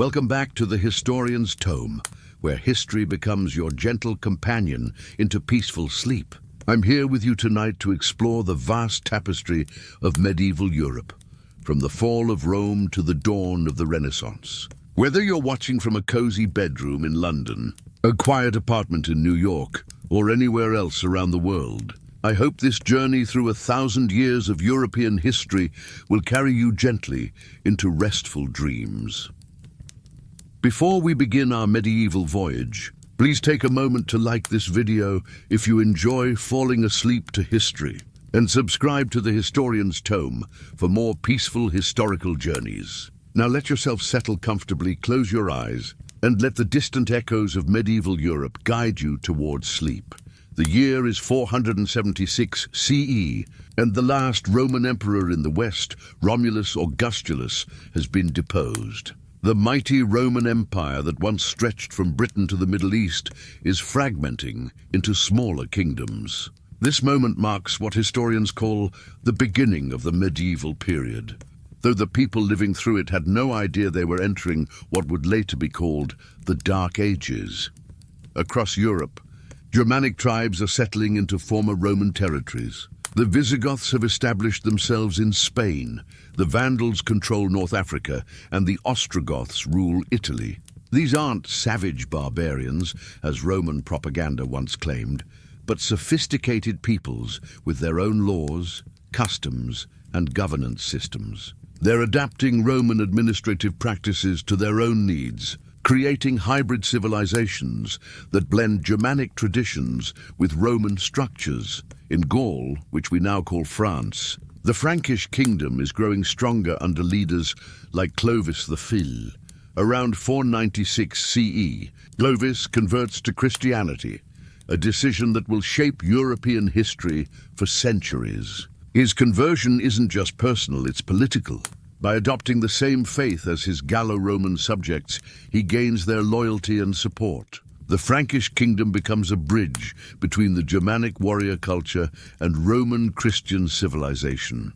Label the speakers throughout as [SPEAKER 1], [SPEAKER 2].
[SPEAKER 1] Welcome back to the Historian's Tome, where history becomes your gentle companion into peaceful sleep. I'm here with you tonight to explore the vast tapestry of medieval Europe, from the fall of Rome to the dawn of the Renaissance. Whether you're watching from a cozy bedroom in London, a quiet apartment in New York, or anywhere else around the world, I hope this journey through 1,000 years of European history will carry you gently into restful dreams. Before we begin our medieval voyage, please take a moment to like this video if you enjoy falling asleep to history, and subscribe to the Historian's Tome for more peaceful historical journeys. Now let yourself settle comfortably, close your eyes, and let the distant echoes of medieval Europe guide you towards sleep. The year is 476 CE, and the last Roman emperor in the West, Romulus Augustulus, has been deposed. The mighty Roman Empire that once stretched from Britain to the Middle East is fragmenting into smaller kingdoms. This moment marks what historians call the beginning of the medieval period, though the people living through it had no idea they were entering what would later be called the Dark Ages. Across Europe, Germanic tribes are settling into former Roman territories. The Visigoths have established themselves in Spain, the Vandals control North Africa, and the Ostrogoths rule Italy. These aren't savage barbarians, as Roman propaganda once claimed, but sophisticated peoples with their own laws, customs, and governance systems. They're adapting Roman administrative practices to their own needs, creating hybrid civilizations that blend Germanic traditions with Roman structures. In Gaul, which we now call France, the Frankish kingdom is growing stronger under leaders like Clovis the Fil. Around 496 CE, Clovis converts to Christianity, a decision that will shape European history for centuries. His conversion isn't just personal, it's political. By adopting the same faith as his Gallo-Roman subjects, he gains their loyalty and support. The Frankish kingdom becomes a bridge between the Germanic warrior culture and Roman Christian civilization.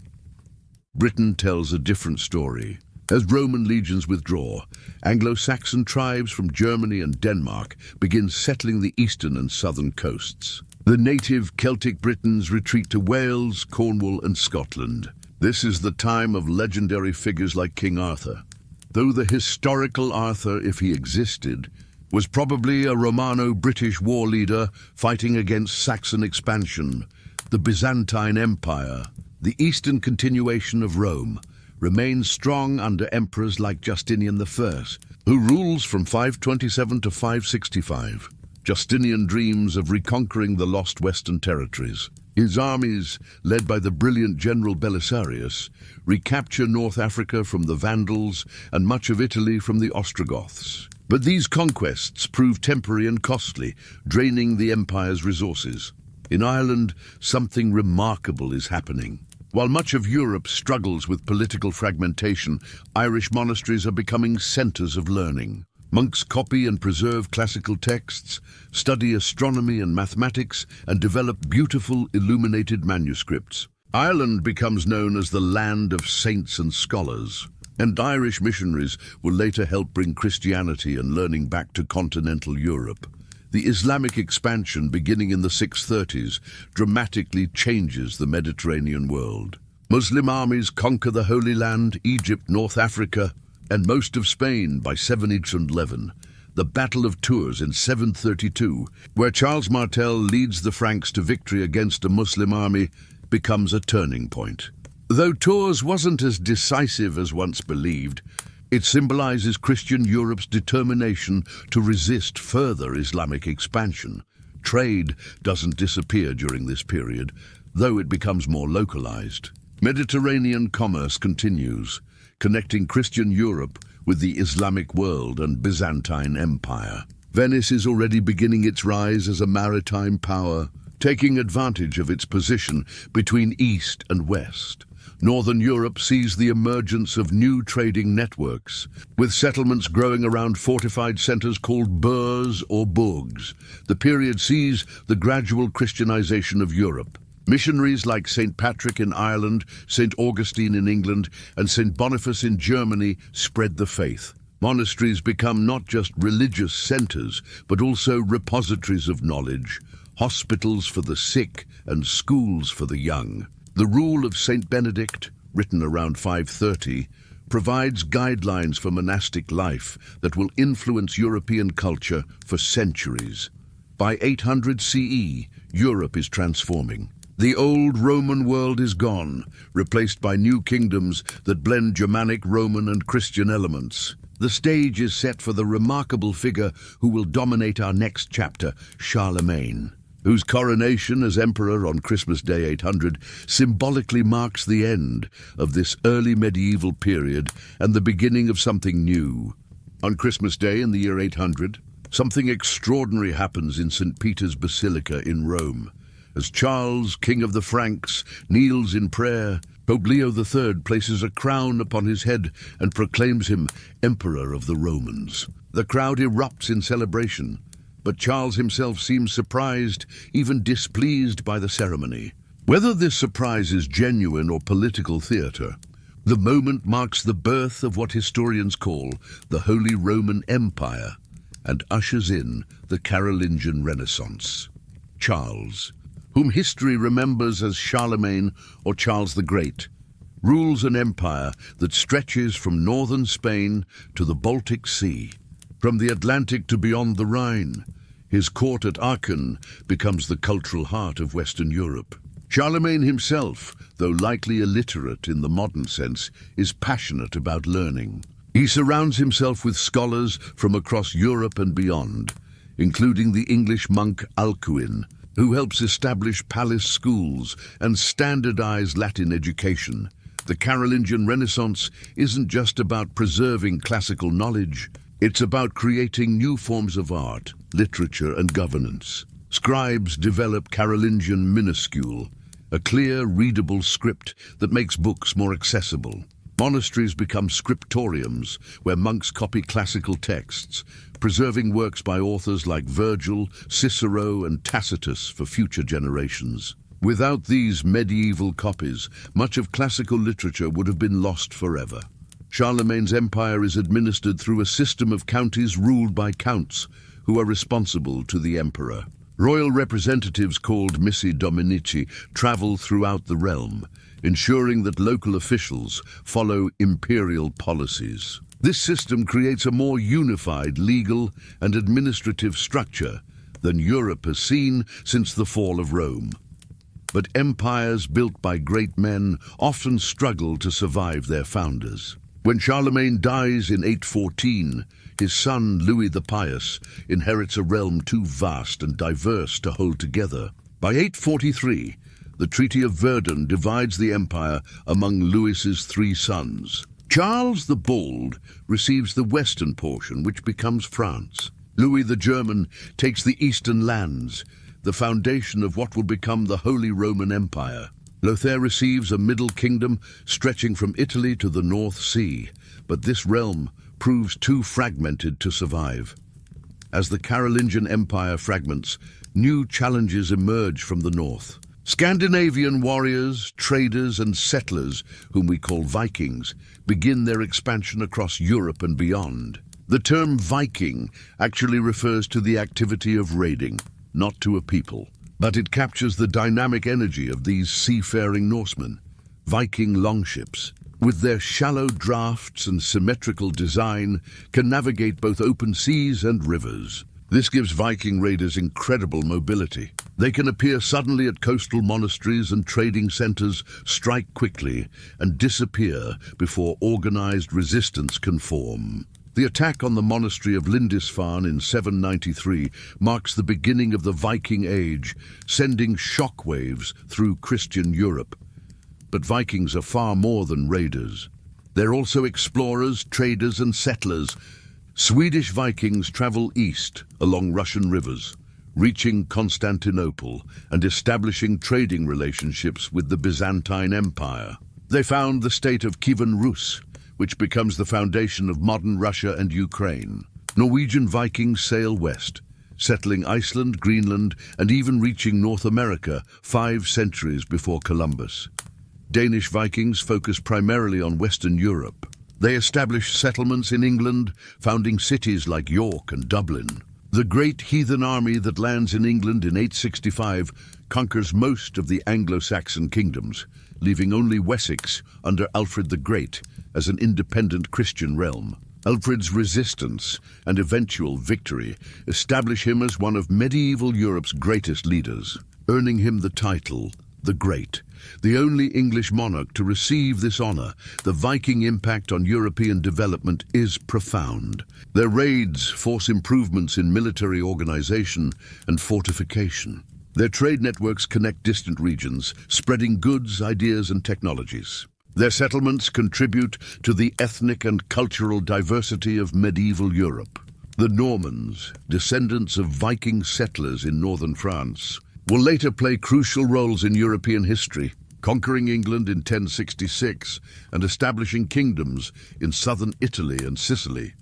[SPEAKER 1] Britain tells a different story. As Roman legions withdraw, Anglo-Saxon tribes from Germany and Denmark begin settling the eastern and southern coasts. The native Celtic Britons retreat to Wales, Cornwall, and Scotland. This is the time of legendary figures like King Arthur. Though the historical Arthur, if he existed, was probably a Romano-British war leader fighting against Saxon expansion, the Byzantine Empire, the eastern continuation of Rome, remains strong under emperors like Justinian I, who rules from 527 to 565. Justinian dreams of reconquering the lost western territories. His armies, led by the brilliant general Belisarius, recapture North Africa from the Vandals and much of Italy from the Ostrogoths. But these conquests prove temporary and costly, draining the empire's resources. In Ireland, something remarkable is happening. While much of Europe struggles with political fragmentation, Irish monasteries are becoming centers of learning. Monks copy and preserve classical texts, study astronomy and mathematics, and develop beautiful illuminated manuscripts. Ireland becomes known as the land of saints and scholars, and Irish missionaries will later help bring Christianity and learning back to continental Europe. The Islamic expansion, beginning in the 630s, dramatically changes the Mediterranean world. Muslim armies conquer the Holy Land, Egypt, North Africa, and most of Spain by 711. The Battle of Tours in 732, where Charles Martel leads the Franks to victory against a Muslim army, becomes a turning point. Though Tours wasn't as decisive as once believed, it symbolizes Christian Europe's determination to resist further Islamic expansion. Trade doesn't disappear during this period, though it becomes more localized. Mediterranean commerce continues, connecting Christian Europe with the Islamic world and Byzantine Empire. Venice is already beginning its rise as a maritime power, taking advantage of its position between East and West. Northern Europe sees the emergence of new trading networks, with settlements growing around fortified centers called burhs or bourgs. The period sees the gradual Christianization of Europe. Missionaries like St. Patrick in Ireland, St. Augustine in England, and St. Boniface in Germany spread the faith. Monasteries become not just religious centers, but also repositories of knowledge, hospitals for the sick and schools for the young. The Rule of Saint Benedict, written around 530, provides guidelines for monastic life that will influence European culture for centuries. By 800 CE, Europe is transforming. The old Roman world is gone, replaced by new kingdoms that blend Germanic, Roman, and Christian elements. The stage is set for the remarkable figure who will dominate our next chapter, Charlemagne, whose coronation as emperor on Christmas Day 800 symbolically marks the end of this early medieval period and the beginning of something new. On Christmas Day in the year 800, something extraordinary happens in St. Peter's Basilica in Rome. As Charles, King of the Franks, kneels in prayer, Pope Leo III places a crown upon his head and proclaims him Emperor of the Romans. The crowd erupts in celebration, but Charles himself seems surprised, even displeased by the ceremony. Whether this surprise is genuine or political theatre, the moment marks the birth of what historians call the Holy Roman Empire and ushers in the Carolingian Renaissance. Charles, whom history remembers as Charlemagne or Charles the Great, rules an empire that stretches from northern Spain to the Baltic Sea. From the Atlantic to beyond the Rhine, his court at Aachen becomes the cultural heart of Western Europe. Charlemagne himself, though likely illiterate in the modern sense, is passionate about learning. He surrounds himself with scholars from across Europe and beyond, including the English monk Alcuin, who helps establish palace schools and standardize Latin education. The Carolingian Renaissance isn't just about preserving classical knowledge, it's about creating new forms of art, literature, and governance. Scribes develop Carolingian minuscule, a clear, readable script that makes books more accessible. Monasteries become scriptoriums, where monks copy classical texts, preserving works by authors like Virgil, Cicero, and Tacitus for future generations. Without these medieval copies, much of classical literature would have been lost forever. Charlemagne's empire is administered through a system of counties ruled by counts, who are responsible to the emperor. Royal representatives called missi dominici travel throughout the realm, ensuring that local officials follow imperial policies. This system creates a more unified legal and administrative structure than Europe has seen since the fall of Rome. But empires built by great men often struggle to survive their founders. When Charlemagne dies in 814, his son Louis the Pious inherits a realm too vast and diverse to hold together. By 843, the Treaty of Verdun divides the empire among Louis's three sons. Charles the Bald receives the western portion, which becomes France. Louis the German takes the eastern lands, the foundation of what will become the Holy Roman Empire. Lothair receives a middle kingdom stretching from Italy to the North Sea, but this realm proves too fragmented to survive. As the Carolingian Empire fragments, new challenges emerge from the north. Scandinavian warriors, traders, and settlers, whom we call Vikings, begin their expansion across Europe and beyond. The term Viking actually refers to the activity of raiding, not to a people. But it captures the dynamic energy of these seafaring Norsemen. Viking longships, with their shallow drafts and symmetrical design, can navigate both open seas and rivers. This gives Viking raiders incredible mobility. They can appear suddenly at coastal monasteries and trading centers, strike quickly, and disappear before organized resistance can form. The attack on the monastery of Lindisfarne in 793 marks the beginning of the Viking Age, sending shockwaves through Christian Europe. But Vikings are far more than raiders. They're also explorers, traders, and settlers. Swedish Vikings travel east along Russian rivers, reaching Constantinople and establishing trading relationships with the Byzantine Empire. They found the state of Kievan Rus, which becomes the foundation of modern Russia and Ukraine. Norwegian Vikings sail west, settling Iceland, Greenland, and even reaching North America 5 centuries before Columbus. Danish Vikings focus primarily on Western Europe, They established settlements in England, founding cities like York and Dublin. The great heathen army that lands in England in 865 conquers most of the Anglo-Saxon kingdoms, leaving only Wessex under Alfred the Great as an independent Christian realm. Alfred's resistance and eventual victory establish him as one of medieval Europe's greatest leaders, earning him the title the Great. The only English monarch to receive this honor, the Viking impact on European development is profound. Their raids force improvements in military organization and fortification. Their trade networks connect distant regions, spreading goods, ideas, and technologies. Their settlements contribute to the ethnic and cultural diversity of medieval Europe. The Normans, descendants of Viking settlers in northern France, will later play crucial roles in European history, conquering England in 1066 and establishing kingdoms in southern Italy and Sicily.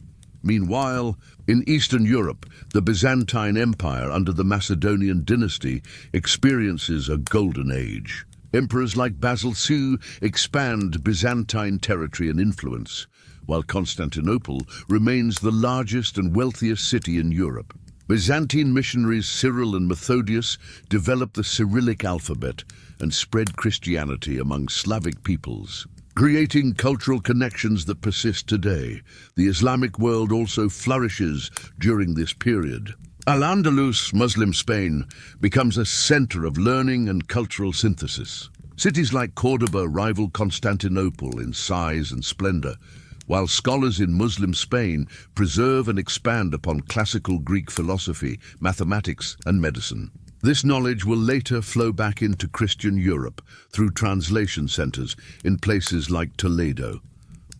[SPEAKER 1] Meanwhile, in Eastern Europe, the Byzantine Empire under the Macedonian dynasty experiences a golden age. Emperors like Basil II expand Byzantine territory and influence, while Constantinople remains the largest and wealthiest city in Europe. Byzantine missionaries Cyril and Methodius developed the Cyrillic alphabet and spread Christianity among Slavic peoples, creating cultural connections that persist today. The Islamic world also flourishes during this period. Al-Andalus, Muslim Spain, becomes a center of learning and cultural synthesis. Cities like Cordoba rival Constantinople in size and splendor, while scholars in Muslim Spain preserve and expand upon classical Greek philosophy, mathematics, and medicine. This knowledge will later flow back into Christian Europe through translation centers in places like Toledo.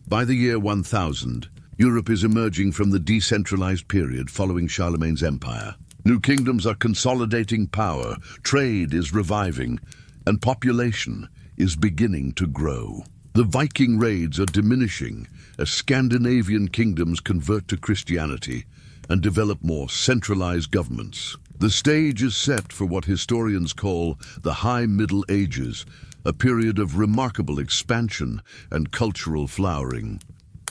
[SPEAKER 1] By the year 1000, Europe is emerging from the decentralized period following Charlemagne's empire. New kingdoms are consolidating power, trade is reviving, and population is beginning to grow. The Viking raids are diminishing as Scandinavian kingdoms convert to Christianity and develop more centralized governments. The stage is set for what historians call the High Middle Ages, a period of remarkable expansion and cultural flowering.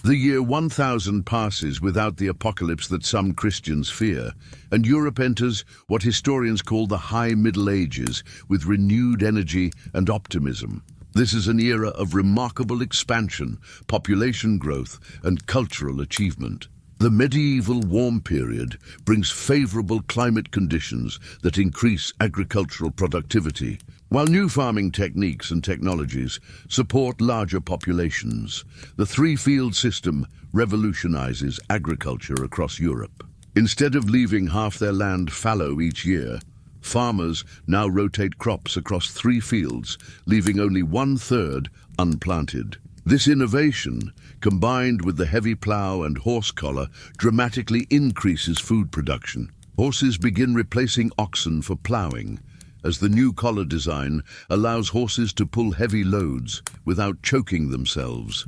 [SPEAKER 1] The year 1000 passes without the apocalypse that some Christians fear, and Europe enters what historians call the High Middle Ages with renewed energy and optimism. This is an era of remarkable expansion, population growth, and cultural achievement. The medieval warm period brings favorable climate conditions that increase agricultural productivity, while new farming techniques and technologies support larger populations. The three-field system revolutionizes agriculture across Europe. Instead of leaving half their land fallow each year, farmers now rotate crops across 3 fields, leaving only 1/3 unplanted. This innovation, combined with the heavy plow and horse collar, dramatically increases food production. Horses begin replacing oxen for plowing, as the new collar design allows horses to pull heavy loads without choking themselves.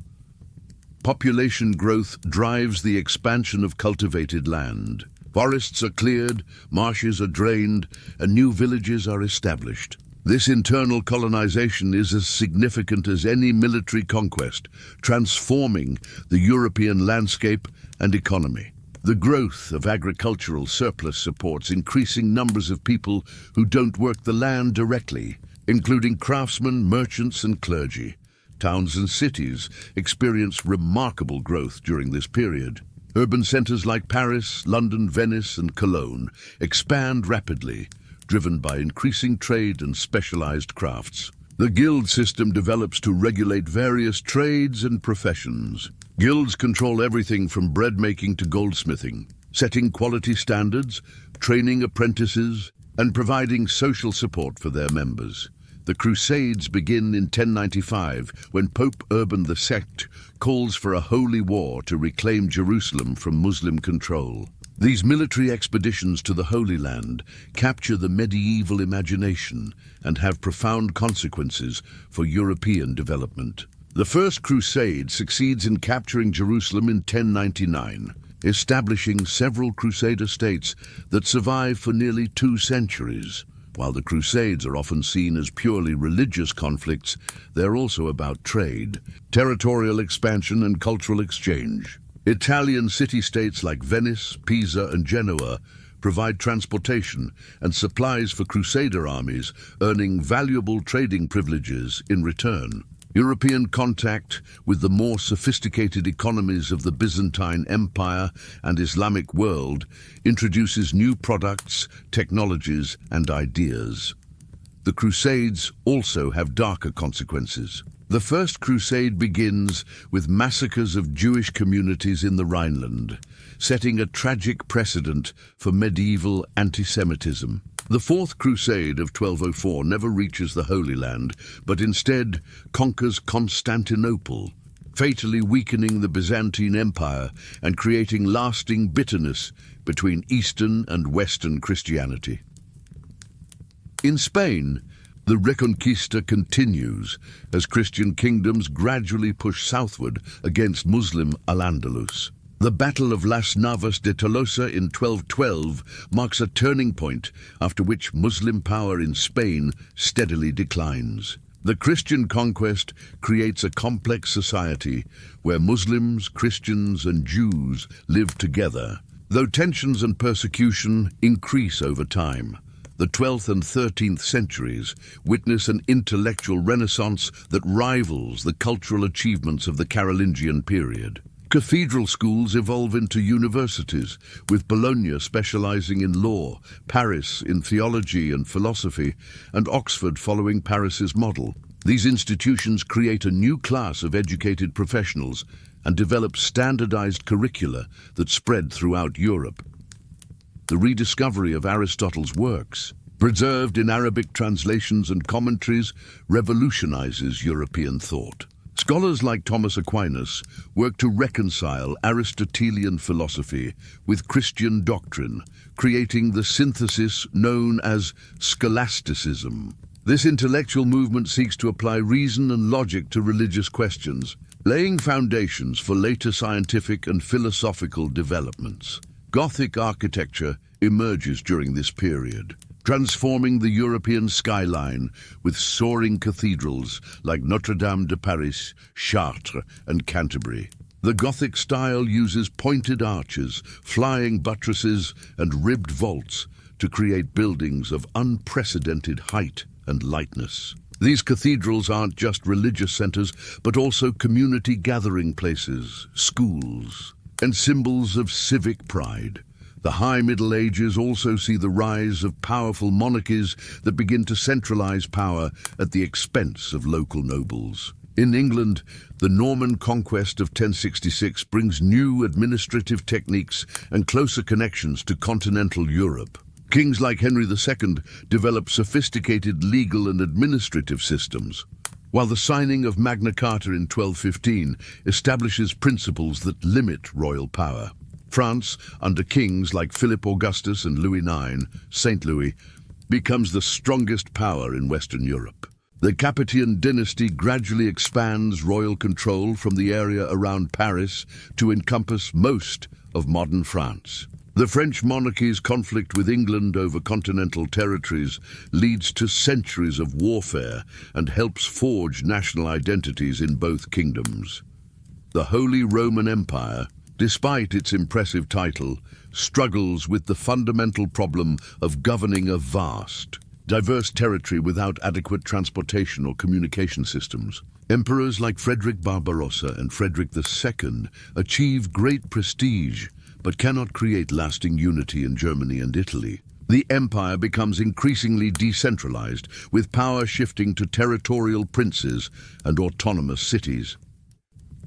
[SPEAKER 1] Population growth drives the expansion of cultivated land. Forests are cleared, marshes are drained, and new villages are established. This internal colonization is as significant as any military conquest, transforming the European landscape and economy. The growth of agricultural surplus supports increasing numbers of people who don't work the land directly, including craftsmen, merchants, and clergy. Towns and cities experience remarkable growth during this period. Urban centers like Paris, London, Venice, and Cologne expand rapidly, driven by increasing trade and specialized crafts. The guild system develops to regulate various trades and professions. Guilds control everything from bread making to goldsmithing, setting quality standards, training apprentices, and providing social support for their members. The Crusades begin in 1095 when Pope Urban II calls for a holy war to reclaim Jerusalem from Muslim control. These military expeditions to the Holy Land capture the medieval imagination and have profound consequences for European development. The First Crusade succeeds in capturing Jerusalem in 1099, establishing several Crusader states that survive for nearly 2 centuries. While the Crusades are often seen as purely religious conflicts, they're also about trade, territorial expansion and cultural exchange. Italian city-states like Venice, Pisa and Genoa provide transportation and supplies for Crusader armies, earning valuable trading privileges in return. European contact with the more sophisticated economies of the Byzantine Empire and Islamic world introduces new products, technologies, and ideas. The Crusades also have darker consequences. The First Crusade begins with massacres of Jewish communities in the Rhineland, setting a tragic precedent for medieval anti-Semitism. The Fourth Crusade of 1204 never reaches the Holy Land, but instead conquers Constantinople, fatally weakening the Byzantine Empire and creating lasting bitterness between Eastern and Western Christianity. In Spain, the Reconquista continues as Christian kingdoms gradually push southward against Muslim Al-Andalus. The Battle of Las Navas de Tolosa in 1212 marks a turning point after which Muslim power in Spain steadily declines. The Christian conquest creates a complex society where Muslims, Christians, and Jews live together. Though tensions and persecution increase over time, the 12th and 13th centuries witness an intellectual renaissance that rivals the cultural achievements of the Carolingian period. Cathedral schools evolve into universities, with Bologna specializing in law, Paris in theology and philosophy, and Oxford following Paris's model. These institutions create a new class of educated professionals and develop standardized curricula that spread throughout Europe. The rediscovery of Aristotle's works, preserved in Arabic translations and commentaries, revolutionizes European thought. Scholars like Thomas Aquinas work to reconcile Aristotelian philosophy with Christian doctrine, creating the synthesis known as scholasticism. This intellectual movement seeks to apply reason and logic to religious questions, laying foundations for later scientific and philosophical developments. Gothic architecture emerges during this period, transforming the European skyline with soaring cathedrals like Notre-Dame de Paris, Chartres, and Canterbury. The Gothic style uses pointed arches, flying buttresses, and ribbed vaults to create buildings of unprecedented height and lightness. These cathedrals aren't just religious centers, but also community gathering places, schools, and symbols of civic pride. The High Middle Ages also see the rise of powerful monarchies that begin to centralize power at the expense of local nobles. In England, the Norman conquest of 1066 brings new administrative techniques and closer connections to continental Europe. Kings like Henry II develop sophisticated legal and administrative systems, while the signing of Magna Carta in 1215 establishes principles that limit royal power. France, under kings like Philip Augustus and Louis IX, Saint Louis, becomes the strongest power in Western Europe. The Capetian dynasty gradually expands royal control from the area around Paris to encompass most of modern France. The French monarchy's conflict with England over continental territories leads to centuries of warfare and helps forge national identities in both kingdoms. The Holy Roman Empire, despite its impressive title, struggles with the fundamental problem of governing a vast, diverse territory without adequate transportation or communication systems. Emperors like Frederick Barbarossa and Frederick II achieve great prestige, but cannot create lasting unity in Germany and Italy. The empire becomes increasingly decentralized, with power shifting to territorial princes and autonomous cities.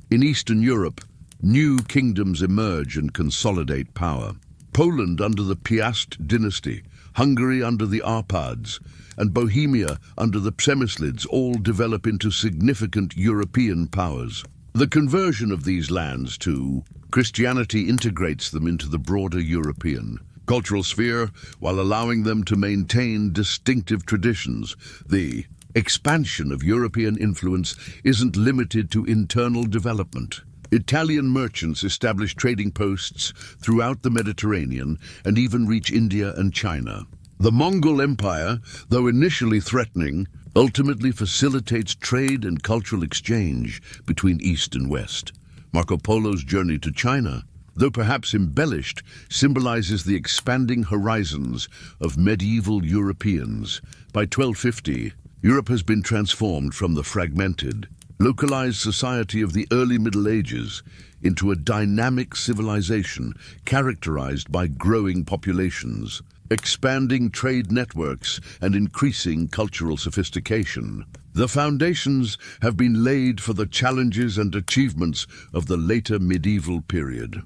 [SPEAKER 1] In Eastern Europe, new kingdoms emerge and consolidate power. Poland under the Piast dynasty, Hungary under the Arpads, and Bohemia under the Przemyslids all develop into significant European powers. The conversion of these lands to Christianity integrates them into the broader European cultural sphere while allowing them to maintain distinctive traditions. The expansion of European influence isn't limited to internal development. Italian merchants establish trading posts throughout the Mediterranean and even reach India and China. The Mongol Empire, though initially threatening, ultimately facilitates trade and cultural exchange between East and West. Marco Polo's journey to China, though perhaps embellished, symbolizes the expanding horizons of medieval Europeans. By 1250, Europe has been transformed from the fragmented, localized society of the early Middle Ages into a dynamic civilization characterized by growing populations, expanding trade networks, and increasing cultural sophistication. The foundations have been laid for the challenges and achievements of the later medieval period.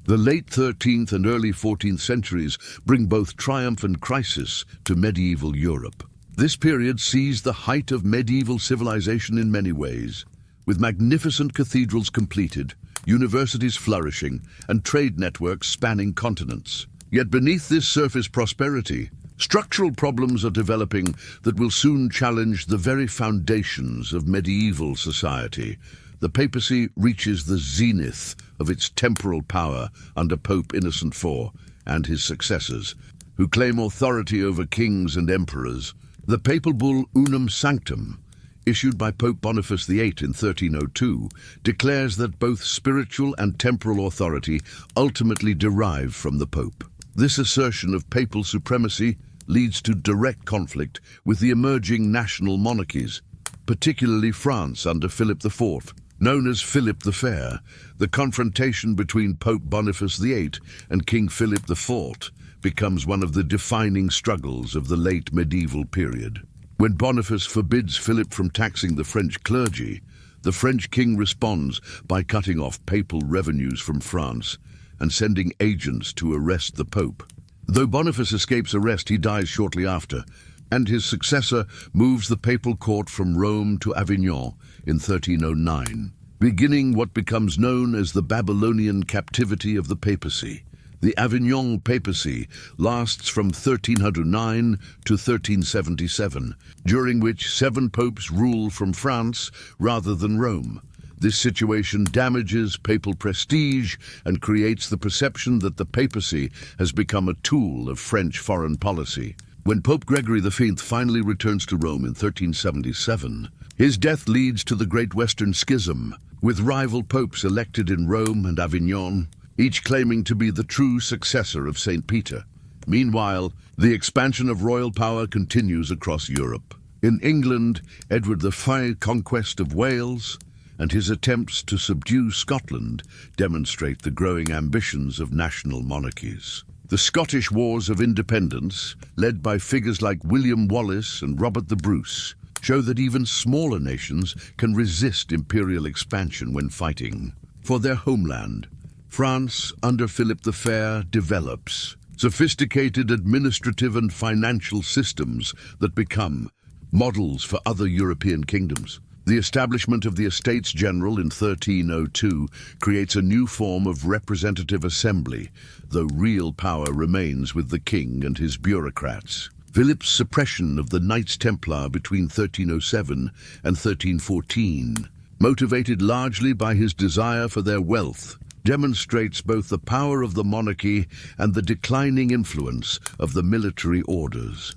[SPEAKER 1] The late 13th and early 14th centuries bring both triumph and crisis to medieval Europe. This period sees the height of medieval civilization in many ways, with magnificent cathedrals completed, universities flourishing, and trade networks spanning continents. Yet beneath this surface prosperity, structural problems are developing that will soon challenge the very foundations of medieval society. The papacy reaches the zenith of its temporal power under Pope Innocent IV and his successors, who claim authority over kings and emperors. The papal bull Unum Sanctum, issued by Pope Boniface VIII in 1302, declares that both spiritual and temporal authority ultimately derive from the Pope. This assertion of papal supremacy leads to direct conflict with the emerging national monarchies, particularly France under Philip IV. Known as Philip the Fair, the confrontation between Pope Boniface VIII and King Philip IV becomes one of the defining struggles of the late medieval period. When Boniface forbids Philip from taxing the French clergy, the French king responds by cutting off papal revenues from France and sending agents to arrest the Pope. Though Boniface escapes arrest, he dies shortly after, and his successor moves the papal court from Rome to Avignon in 1309, beginning what becomes known as the Babylonian captivity of the papacy. The Avignon papacy lasts from 1309 to 1377, during which 7 popes rule from France rather than Rome. This situation damages papal prestige and creates the perception that the papacy has become a tool of French foreign policy. When Pope Gregory V finally returns to Rome in 1377, his death leads to the Great Western Schism, with rival popes elected in Rome and Avignon, each claiming to be the true successor of St. Peter. Meanwhile, the expansion of royal power continues across Europe. In England, Edward V's conquest of Wales and his attempts to subdue Scotland demonstrate the growing ambitions of national monarchies. The Scottish Wars of Independence, led by figures like William Wallace and Robert the Bruce, show that even smaller nations can resist imperial expansion when fighting for their homeland. France, under Philip the Fair, develops sophisticated administrative and financial systems that become models for other European kingdoms. The establishment of the Estates General in 1302 creates a new form of representative assembly, though real power remains with the king and his bureaucrats. Philip's suppression of the Knights Templar between 1307 and 1314, motivated largely by his desire for their wealth, demonstrates both the power of the monarchy and the declining influence of the military orders.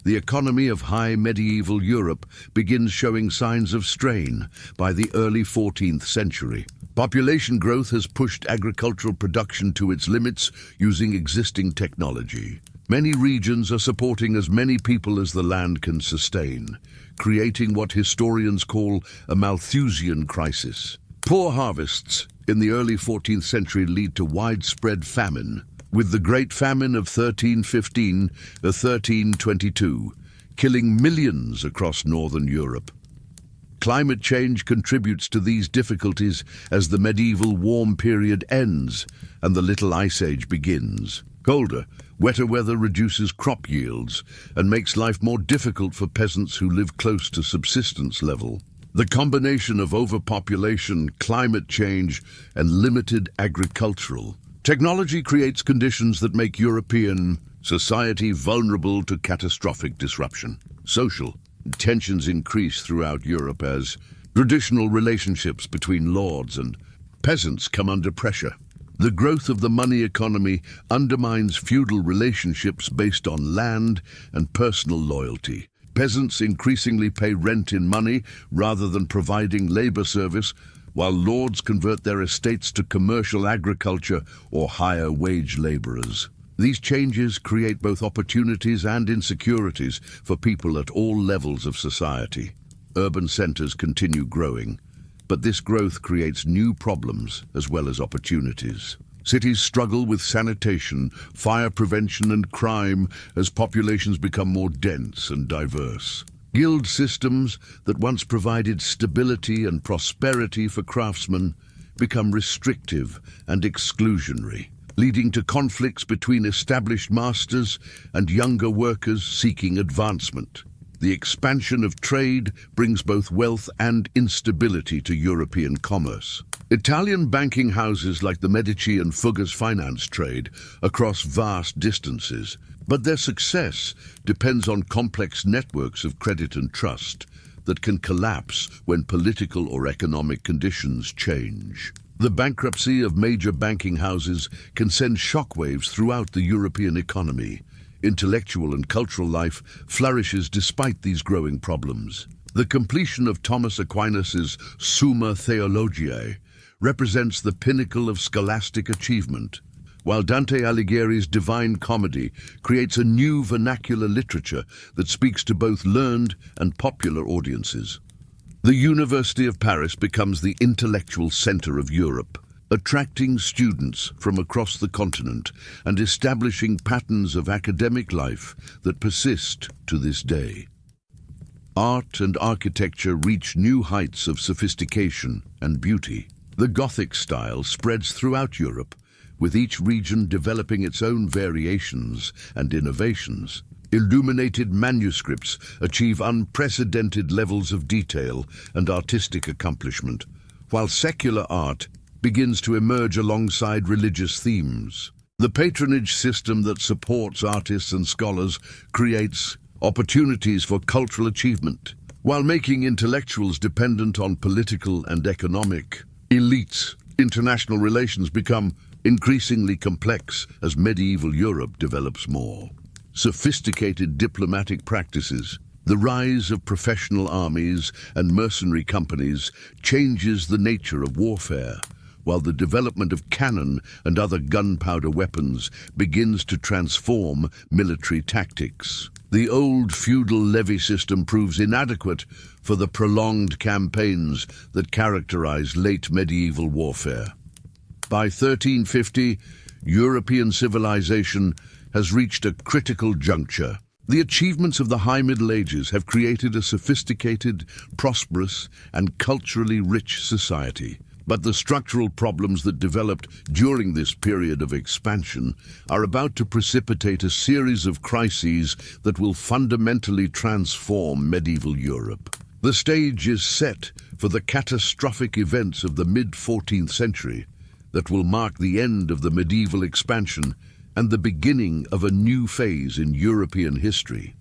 [SPEAKER 1] The economy of high medieval Europe begins showing signs of strain by the early 14th century. Population growth has pushed agricultural production to its limits using existing technology. Many regions are supporting as many people as the land can sustain, creating what historians call a Malthusian crisis. Poor harvests in the early 14th century lead to widespread famine, with the Great Famine of 1315-1322 killing millions across northern Europe. Climate change contributes to these difficulties as the medieval warm period ends and the Little Ice Age begins. Colder, wetter weather reduces crop yields and makes life more difficult for peasants who live close to subsistence level. The combination of overpopulation, climate change, and limited agricultural technology creates conditions that make European society vulnerable to catastrophic disruption. Social tensions increase throughout Europe as traditional relationships between lords and peasants come under pressure. The growth of the money economy undermines feudal relationships based on land and personal loyalty. Peasants increasingly pay rent in money rather than providing labor service, while lords convert their estates to commercial agriculture or hire wage laborers. These changes create both opportunities and insecurities for people at all levels of society. Urban centers continue growing, but this growth creates new problems as well as opportunities. Cities struggle with sanitation, fire prevention, and crime as populations become more dense and diverse. Guild systems that once provided stability and prosperity for craftsmen become restrictive and exclusionary, leading to conflicts between established masters and younger workers seeking advancement. The expansion of trade brings both wealth and instability to European commerce. Italian banking houses like the Medici and Fugger's finance trade across vast distances, but their success depends on complex networks of credit and trust that can collapse when political or economic conditions change. The bankruptcy of major banking houses can send shockwaves throughout the European economy. Intellectual and cultural life flourishes despite these growing problems. The completion of Thomas Aquinas's Summa Theologiae represents the pinnacle of scholastic achievement, while Dante Alighieri's Divine Comedy creates a new vernacular literature that speaks to both learned and popular audiences. The University of Paris becomes the intellectual center of Europe, attracting students from across the continent and establishing patterns of academic life that persist to this day. Art and architecture reach new heights of sophistication and beauty. The Gothic style spreads throughout Europe, with each region developing its own variations and innovations. Illuminated manuscripts achieve unprecedented levels of detail and artistic accomplishment, while secular art begins to emerge alongside religious themes. The patronage system that supports artists and scholars creates opportunities for cultural achievement, while making intellectuals dependent on political and economic elites. International relations become increasingly complex as medieval Europe develops more sophisticated diplomatic practices. The rise of professional armies and mercenary companies changes the nature of warfare, while the development of cannon and other gunpowder weapons begins to transform military tactics. The old feudal levy system proves inadequate for the prolonged campaigns that characterize late medieval warfare. By 1350, European civilization has reached a critical juncture. The achievements of the High Middle Ages have created a sophisticated, prosperous, and culturally rich society. But the structural problems that developed during this period of expansion are about to precipitate a series of crises that will fundamentally transform medieval Europe. The stage is set for the catastrophic events of the mid-14th century that will mark the end of the medieval expansion and the beginning of a new phase in European history.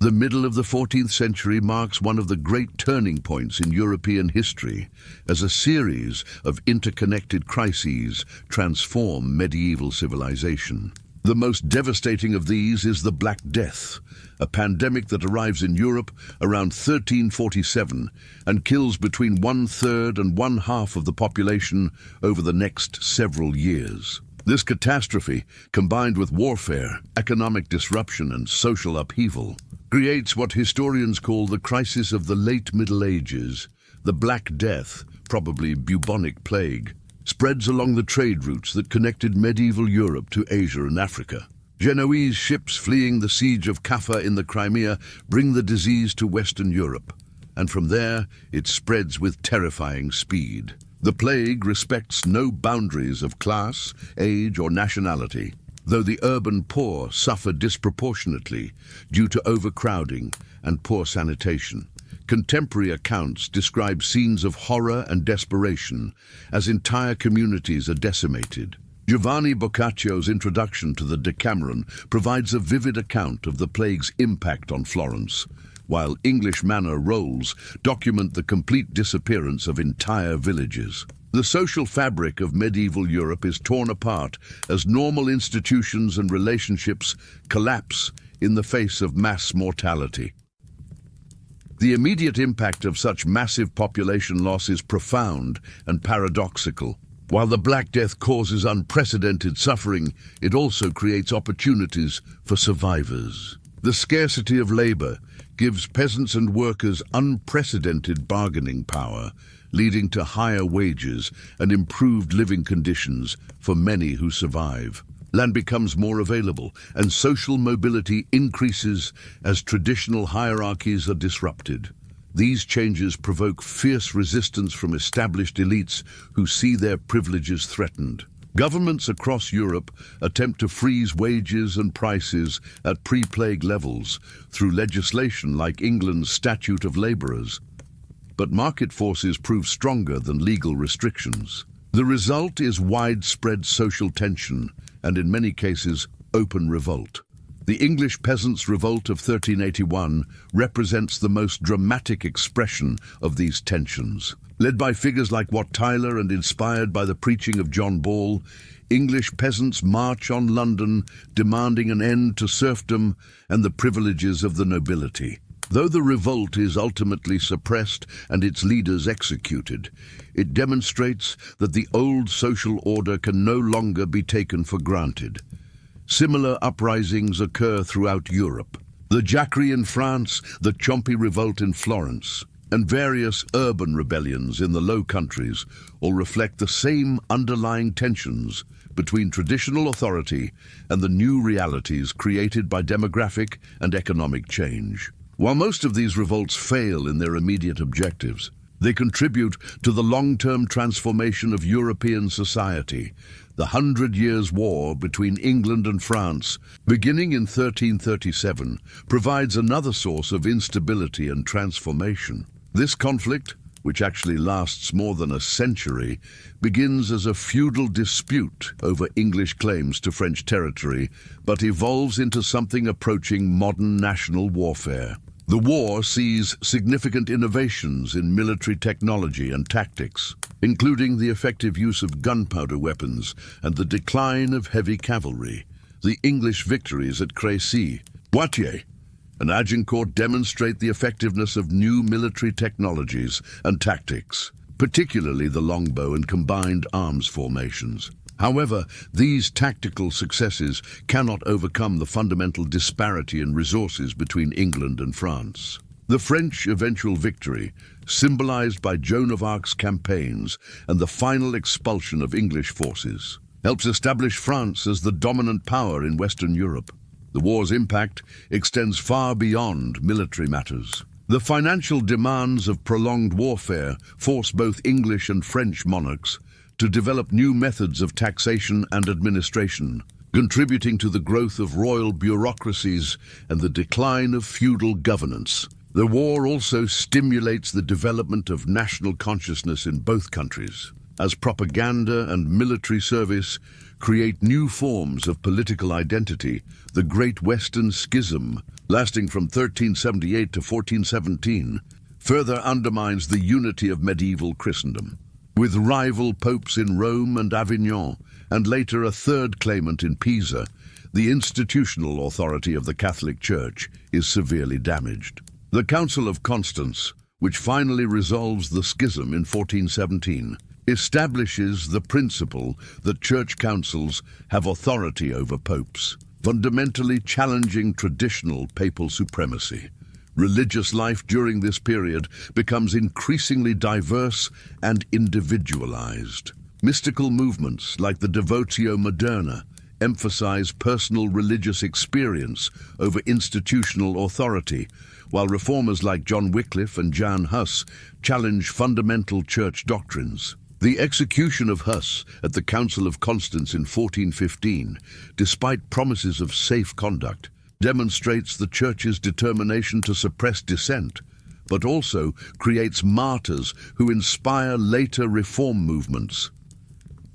[SPEAKER 1] The middle of the 14th century marks one of the great turning points in European history as a series of interconnected crises transform medieval civilization. The most devastating of these is the Black Death, a pandemic that arrives in Europe around 1347 and kills between 1/3 and 1/2 of the population over the next several years. This catastrophe, combined with warfare, economic disruption, and social upheaval, creates what historians call the crisis of the late Middle Ages. The Black Death, probably bubonic plague, spreads along the trade routes that connected medieval Europe to Asia and Africa. Genoese ships fleeing the siege of Kaffa in the Crimea bring the disease to Western Europe, and from there it spreads with terrifying speed. The plague respects no boundaries of class, age, or nationality, though the urban poor suffer disproportionately due to overcrowding and poor sanitation. Contemporary accounts describe scenes of horror and desperation as entire communities are decimated. Giovanni Boccaccio's introduction to the Decameron provides a vivid account of the plague's impact on Florence, while English manor rolls document the complete disappearance of entire villages. The social fabric of medieval Europe is torn apart as normal institutions and relationships collapse in the face of mass mortality. The immediate impact of such massive population loss is profound and paradoxical. While the Black Death causes unprecedented suffering, it also creates opportunities for survivors. The scarcity of labor gives peasants and workers unprecedented bargaining power, leading to higher wages and improved living conditions for many who survive. Land becomes more available, and social mobility increases as traditional hierarchies are disrupted. These changes provoke fierce resistance from established elites who see their privileges threatened. Governments across Europe attempt to freeze wages and prices at pre-plague levels through legislation like England's Statute of Labourers. But market forces prove stronger than legal restrictions. The result is widespread social tension and, in many cases, open revolt. The English Peasants' Revolt of 1381 represents the most dramatic expression of these tensions. Led by figures like Wat Tyler and inspired by the preaching of John Ball, English peasants march on London, demanding an end to serfdom and the privileges of the nobility. Though the revolt is ultimately suppressed and its leaders executed, it demonstrates that the old social order can no longer be taken for granted. Similar uprisings occur throughout Europe. The Jacquerie in France, the Chompy Revolt in Florence, and various urban rebellions in the Low Countries all reflect the same underlying tensions between traditional authority and the new realities created by demographic and economic change. While most of these revolts fail in their immediate objectives, they contribute to the long-term transformation of European society. The 100 Years' War between England and France, beginning in 1337, provides another source of instability and transformation. This conflict, which actually lasts more than a century, begins as a feudal dispute over English claims to French territory, but evolves into something approaching modern national warfare. The war sees significant innovations in military technology and tactics, including the effective use of gunpowder weapons and the decline of heavy cavalry. The English victories at Crécy, Poitiers, and Agincourt demonstrate the effectiveness of new military technologies and tactics, particularly the longbow and combined arms formations. However, these tactical successes cannot overcome the fundamental disparity in resources between England and France. The French eventual victory, symbolized by Joan of Arc's campaigns and the final expulsion of English forces, helps establish France as the dominant power in Western Europe. The war's impact extends far beyond military matters. The financial demands of prolonged warfare force both English and French monarchs to develop new methods of taxation and administration, contributing to the growth of royal bureaucracies and the decline of feudal governance. The war also stimulates the development of national consciousness in both countries, as propaganda and military service create new forms of political identity. The Great Western Schism, lasting from 1378 to 1417, further undermines the unity of medieval Christendom. With rival popes in Rome and Avignon, and later a third claimant in Pisa, the institutional authority of the Catholic Church is severely damaged. The Council of Constance, which finally resolves the schism in 1417, establishes the principle that church councils have authority over popes, fundamentally challenging traditional papal supremacy. Religious life during this period becomes increasingly diverse and individualized. Mystical movements like the Devotio Moderna emphasize personal religious experience over institutional authority, while reformers like John Wycliffe and Jan Hus challenge fundamental church doctrines. The execution of Hus at the Council of Constance in 1415, despite promises of safe conduct, demonstrates the Church's determination to suppress dissent, but also creates martyrs who inspire later reform movements.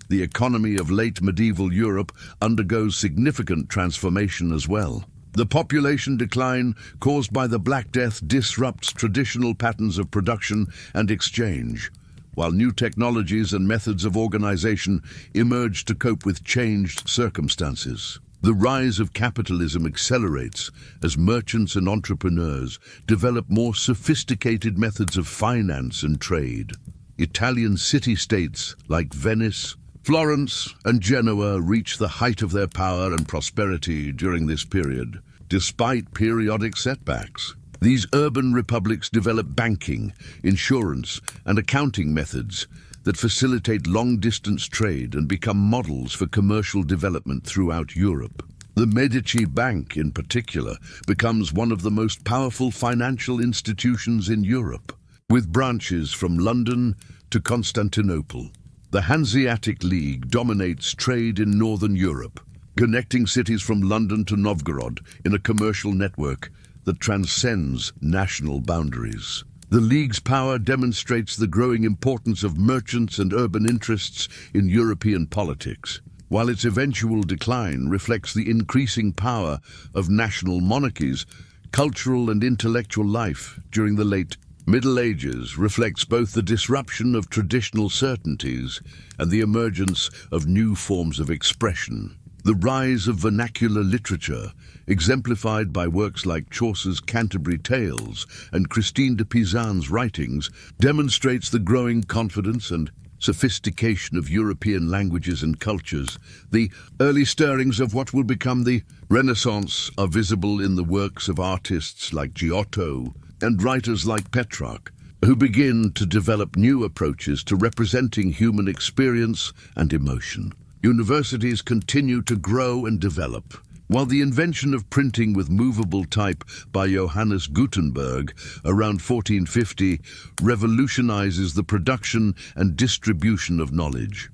[SPEAKER 1] The economy of late medieval Europe undergoes significant transformation as well. The population decline caused by the Black Death disrupts traditional patterns of production and exchange. while new technologies and methods of organization emerged to cope with changed circumstances. The rise of capitalism accelerates as merchants and entrepreneurs develop more sophisticated methods of finance and trade. Italian city-states like Venice, Florence, and Genoa reach the height of their power and prosperity during this period, despite periodic setbacks. These urban republics develop banking, insurance, and accounting methods that facilitate long-distance trade and become models for commercial development throughout Europe. The Medici Bank, in particular, becomes one of the most powerful financial institutions in Europe, with branches from London to Constantinople. The Hanseatic League dominates trade in northern Europe, connecting cities from London to Novgorod in a commercial network that transcends national boundaries. The League's power demonstrates the growing importance of merchants and urban interests in European politics, while its eventual decline reflects the increasing power of national monarchies. Cultural and intellectual life during the late Middle Ages reflects both the disruption of traditional certainties and the emergence of new forms of expression. The rise of vernacular literature, exemplified by works like Chaucer's Canterbury Tales and Christine de Pizan's writings, demonstrates the growing confidence and sophistication of European languages and cultures. The early stirrings of what will become the Renaissance are visible in the works of artists like Giotto and writers like Petrarch, who begin to develop new approaches to representing human experience and emotion. Universities continue to grow and develop, while the invention of printing with movable type by Johannes Gutenberg around 1450 revolutionizes the production and distribution of knowledge.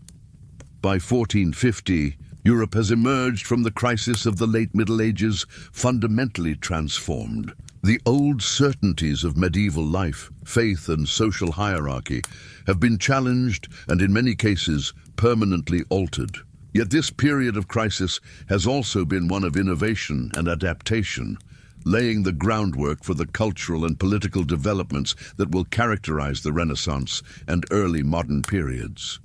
[SPEAKER 1] By 1450, Europe has emerged from the crisis of the late Middle Ages fundamentally transformed. The old certainties of medieval life, faith, and social hierarchy have been challenged and, in many cases, permanently altered. Yet this period of crisis has also been one of innovation and adaptation, laying the groundwork for the cultural and political developments that will characterize the Renaissance and early modern periods.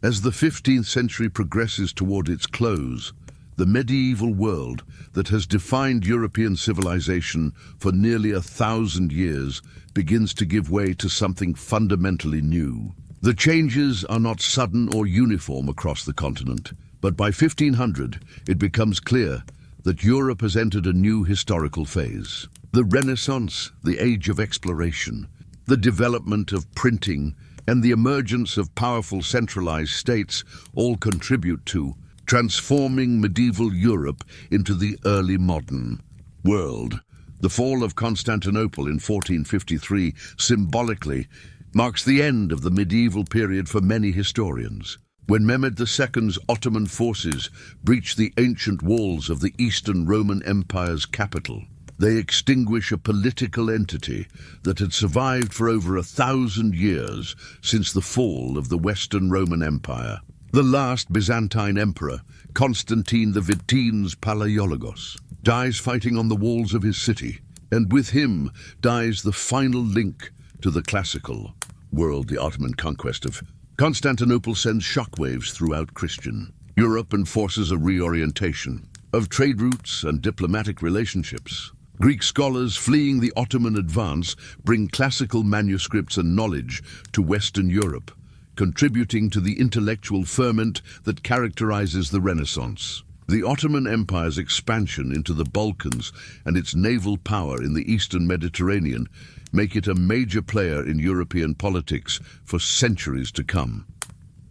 [SPEAKER 1] As the 15th century progresses toward its close, the medieval world that has defined European civilization for nearly 1,000 years begins to give way to something fundamentally new. The changes are not sudden or uniform across the continent, but by 1500 it becomes clear that Europe has entered a new historical phase. The Renaissance, the age of exploration, the development of printing, and the emergence of powerful centralized states all contribute to transforming medieval Europe into the early modern world. The fall of Constantinople in 1453 symbolically marks the end of the medieval period for many historians. When Mehmed II's Ottoman forces breached the ancient walls of the Eastern Roman Empire's capital, they extinguish a political entity that had survived for over 1,000 years since the fall of the Western Roman Empire. The last Byzantine emperor, Constantine the Vitien's Palaiologos, dies fighting on the walls of his city, and with him dies the final link to the classical world. The Ottoman conquest of Constantinople sends shockwaves throughout Christian Europe and forces a reorientation of trade routes and diplomatic relationships. Greek scholars fleeing the Ottoman advance bring classical manuscripts and knowledge to Western Europe, contributing to the intellectual ferment that characterizes the Renaissance. The Ottoman Empire's expansion into the Balkans and its naval power in the Eastern Mediterranean make it a major player in European politics for centuries to come.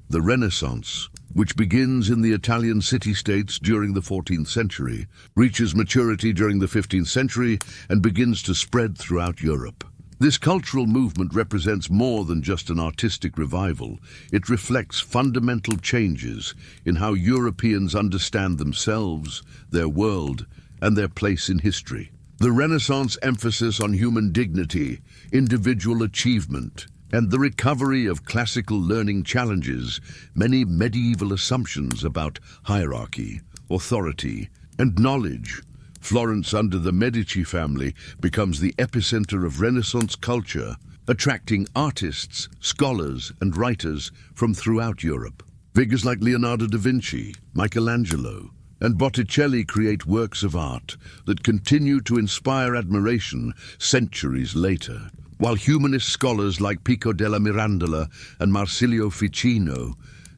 [SPEAKER 1] The Renaissance, which begins in the Italian city-states during the 14th century, reaches maturity during the 15th century and begins to spread throughout Europe. This cultural movement represents more than just an artistic revival. It reflects fundamental changes in how Europeans understand themselves, their world, and their place in history. The Renaissance emphasis on human dignity, individual achievement, and the recovery of classical learning challenges many medieval assumptions about hierarchy, authority, and knowledge. Florence under the Medici family becomes the epicenter of Renaissance culture, attracting artists, scholars, and writers from throughout Europe. Figures like Leonardo da Vinci, Michelangelo, and Botticelli create works of art that continue to inspire admiration centuries later, while humanist scholars like Pico della Mirandola and Marsilio Ficino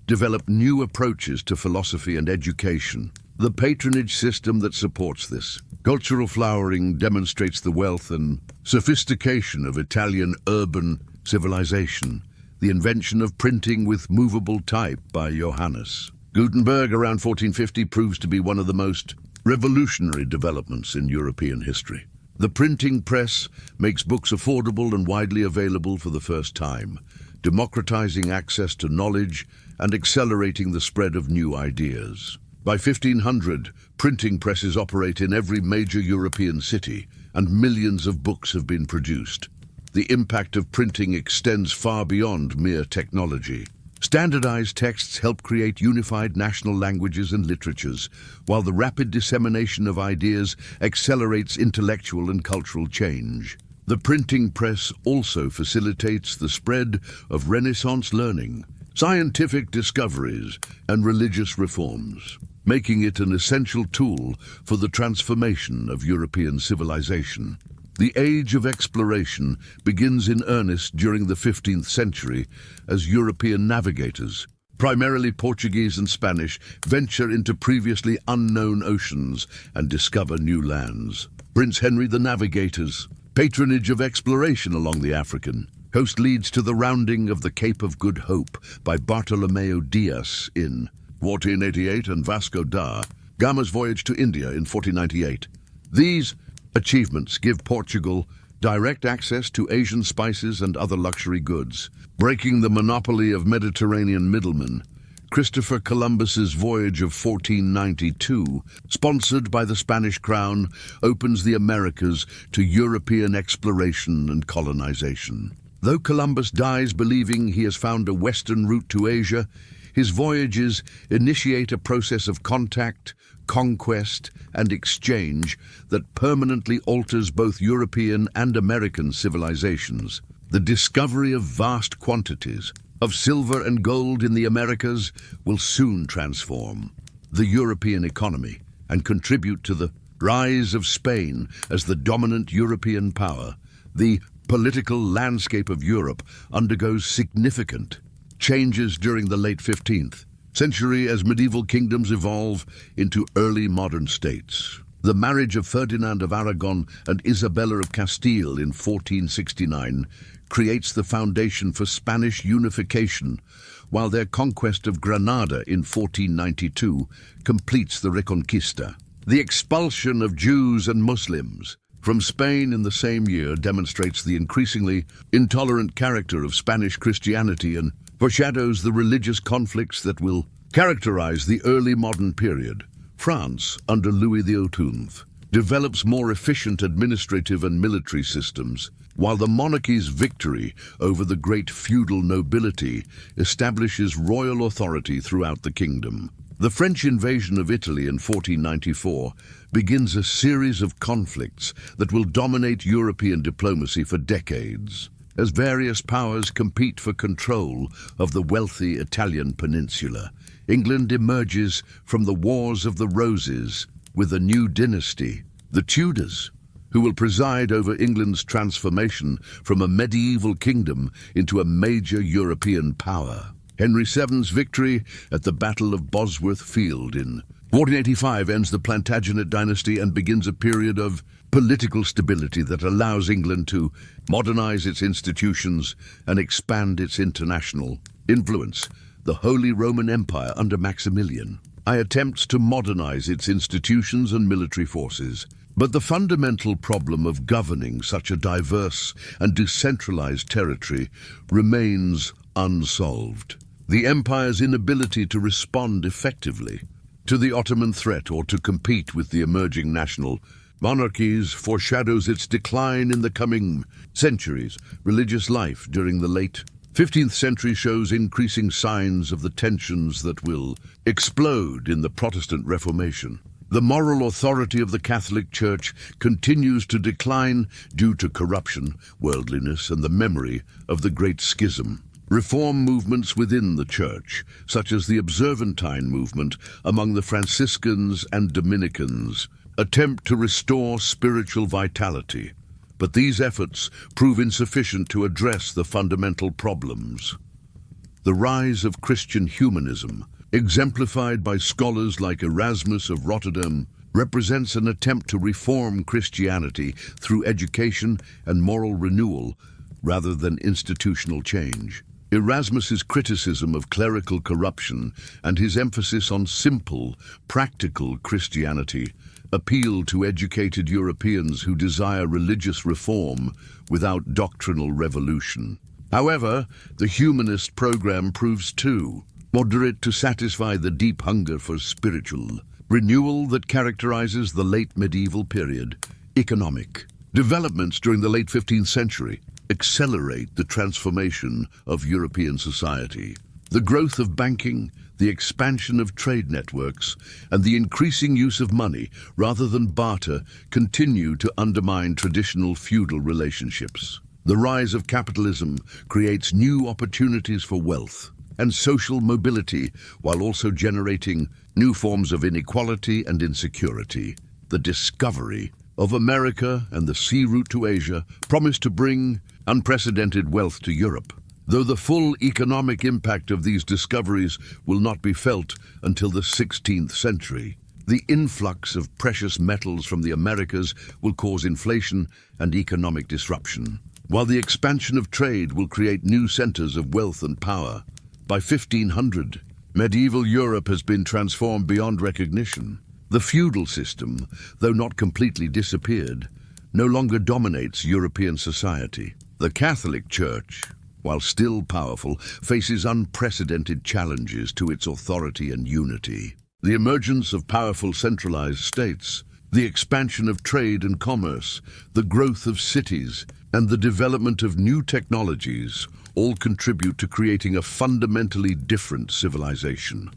[SPEAKER 1] develop new approaches to philosophy and education. The patronage system that supports this cultural flowering demonstrates the wealth and sophistication of Italian urban civilization, the invention of printing with movable type by Johannes Gutenberg around 1450 proves to be one of the most revolutionary developments in European history. The printing press makes books affordable and widely available for the first time, democratizing access to knowledge and accelerating the spread of new ideas. By 1500, printing presses operate in every major European city, and millions of books have been produced. The impact of printing extends far beyond mere technology. Standardized texts help create unified national languages and literatures, while the rapid dissemination of ideas accelerates intellectual and cultural change. The printing press also facilitates the spread of Renaissance learning, scientific discoveries, and religious reforms, making it an essential tool for the transformation of European civilization. The age of exploration begins in earnest during the 15th century as European navigators, primarily Portuguese and Spanish, venture into previously unknown oceans and discover new lands. Prince Henry the Navigator's patronage of exploration along the African coast leads to the rounding of the Cape of Good Hope by Bartolomeo Dias in 1488 and Vasco da Gama's voyage to India in 1498. These achievements give Portugal direct access to Asian spices and other luxury goods, breaking the monopoly of Mediterranean middlemen. Christopher Columbus's voyage of 1492, sponsored by the Spanish crown, opens the Americas to European exploration and colonization. Though Columbus dies believing he has found a western route to Asia, his voyages initiate a process of contact, conquest, and exchange that permanently alters both European and American civilizations. The discovery of vast quantities of silver and gold in the Americas will soon transform the European economy and contribute to the rise of Spain as the dominant European power. The political landscape of Europe undergoes significant changes during the late 15th century as medieval kingdoms evolve into early modern states. The marriage of Ferdinand of Aragon and Isabella of Castile in 1469 creates the foundation for Spanish unification, while their conquest of Granada in 1492 completes the Reconquista. The expulsion of Jews and Muslims from Spain in the same year demonstrates the increasingly intolerant character of Spanish Christianity and foreshadows the religious conflicts that will characterize the early modern period. France, under Louis XVIII, develops more efficient administrative and military systems, while the monarchy's victory over the great feudal nobility establishes royal authority throughout the kingdom. The French invasion of Italy in 1494 begins a series of conflicts that will dominate European diplomacy for decades, as various powers compete for control of the wealthy Italian peninsula. England emerges from the Wars of the Roses with a new dynasty, the Tudors, who will preside over England's transformation from a medieval kingdom into a major European power. Henry VII's victory at the Battle of Bosworth Field in 1485 ends the Plantagenet dynasty and begins a period of political stability that allows England to modernize its institutions and expand its international influence. The Holy Roman Empire under Maximilian attempts to modernize its institutions and military forces, but the fundamental problem of governing such a diverse and decentralized territory remains unsolved. The empire's inability to respond effectively to the Ottoman threat or to compete with the emerging national monarchies foreshadows its decline in the coming centuries. Religious life during the late 15th century shows increasing signs of the tensions that will explode in the Protestant Reformation. The moral authority of the Catholic Church continues to decline due to corruption, worldliness, and the memory of the Great Schism. Reform movements within the Church, such as the Observantine movement among the Franciscans and Dominicans, attempt to restore spiritual vitality. But these efforts prove insufficient to address the fundamental problems. The rise of Christian humanism, exemplified by scholars like Erasmus of Rotterdam, represents an attempt to reform Christianity through education and moral renewal rather than institutional change. Erasmus's criticism of clerical corruption and his emphasis on simple, practical Christianity appeal to educated Europeans who desire religious reform without doctrinal revolution. However, the humanist program proves too moderate to satisfy the deep hunger for spiritual renewal that characterizes the late medieval period. Economic developments during the late 15th century accelerate the transformation of European society. The growth of banking, the expansion of trade networks, and the increasing use of money rather than barter continue to undermine traditional feudal relationships. The rise of capitalism creates new opportunities for wealth and social mobility while also generating new forms of inequality and insecurity. The discovery of America and the sea route to Asia promised to bring unprecedented wealth to Europe, though the full economic impact of these discoveries will not be felt until the 16th century. The influx of precious metals from the Americas will cause inflation and economic disruption, while the expansion of trade will create new centers of wealth and power. By 1500, medieval Europe has been transformed beyond recognition. The feudal system, though not completely disappeared, no longer dominates European society. The Catholic Church, while still powerful, faces unprecedented challenges to its authority and unity. The emergence of powerful centralized states, the expansion of trade and commerce, the growth of cities, and the development of new technologies all contribute to creating a fundamentally different civilization.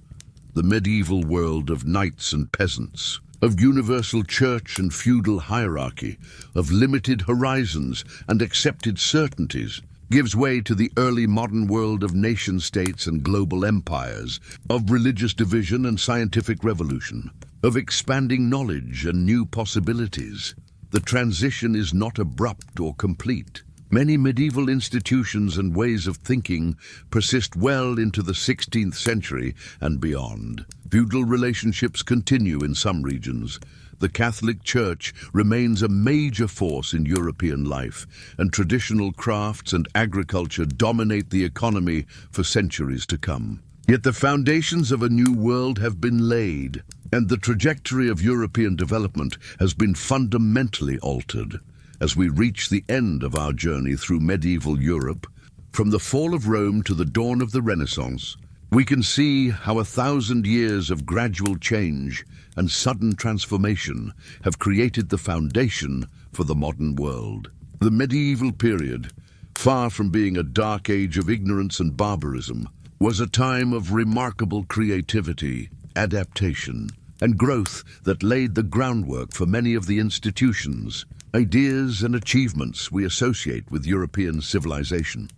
[SPEAKER 1] The medieval world of knights and peasants, of universal church and feudal hierarchy, of limited horizons and accepted certainties, gives way to the early modern world of nation-states and global empires, of religious division and scientific revolution, of expanding knowledge and new possibilities. The transition is not abrupt or complete. Many medieval institutions and ways of thinking persist well into the 16th century and beyond. Feudal relationships continue in some regions. The Catholic Church remains a major force in European life, and traditional crafts and agriculture dominate the economy for centuries to come. Yet the foundations of a new world have been laid, and the trajectory of European development has been fundamentally altered. As we reach the end of our journey through medieval Europe, from the fall of Rome to the dawn of the Renaissance, we can see how 1,000 years of gradual change and sudden transformation have created the foundation for the modern world. The medieval period, far from being a dark age of ignorance and barbarism, was a time of remarkable creativity, adaptation, and growth that laid the groundwork for many of the institutions, ideas, and achievements we associate with European civilization.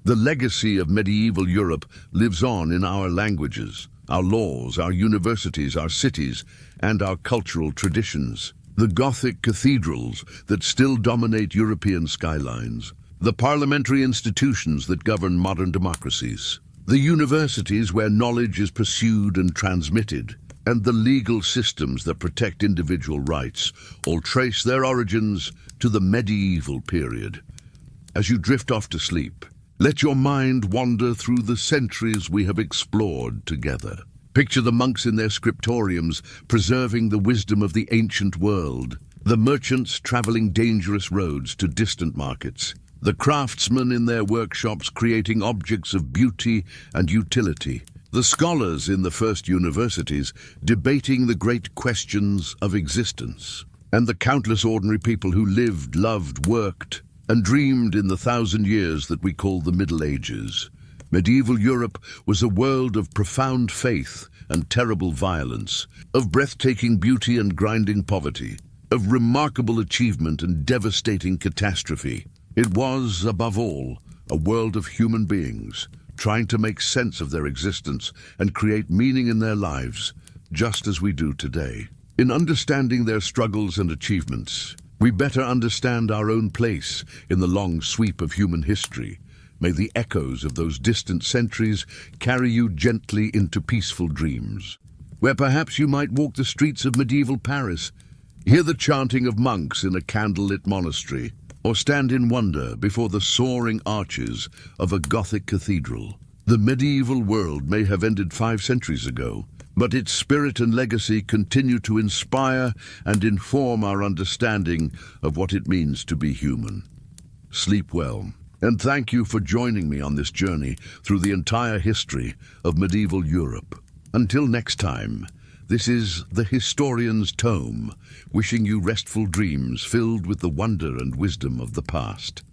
[SPEAKER 1] The legacy of medieval Europe lives on in our languages, our laws, our universities, our cities, and our cultural traditions. The Gothic cathedrals that still dominate European skylines, the parliamentary institutions that govern modern democracies, the universities where knowledge is pursued and transmitted, and the legal systems that protect individual rights all trace their origins to the medieval period. As you drift off to sleep, let your mind wander through the centuries we have explored together. Picture the monks in their scriptoriums preserving the wisdom of the ancient world, the merchants traveling dangerous roads to distant markets, the craftsmen in their workshops creating objects of beauty and utility, the scholars in the first universities debating the great questions of existence, and the countless ordinary people who lived, loved, worked, and dreamed in the 1,000 years that we call the Middle Ages. Medieval Europe was a world of profound faith and terrible violence, of breathtaking beauty and grinding poverty, of remarkable achievement and devastating catastrophe. It was, above all, a world of human beings, trying to make sense of their existence and create meaning in their lives, just as we do today. In understanding their struggles and achievements, we better understand our own place in the long sweep of human history. May the echoes of those distant centuries carry you gently into peaceful dreams, where perhaps you might walk the streets of medieval Paris, hear the chanting of monks in a candlelit monastery, or stand in wonder before the soaring arches of a Gothic cathedral. The medieval world may have ended 5 centuries ago, but its spirit and legacy continue to inspire and inform our understanding of what it means to be human. Sleep well, and thank you for joining me on this journey through the entire history of medieval Europe. Until next time, this is the Historian's Tome, wishing you restful dreams filled with the wonder and wisdom of the past.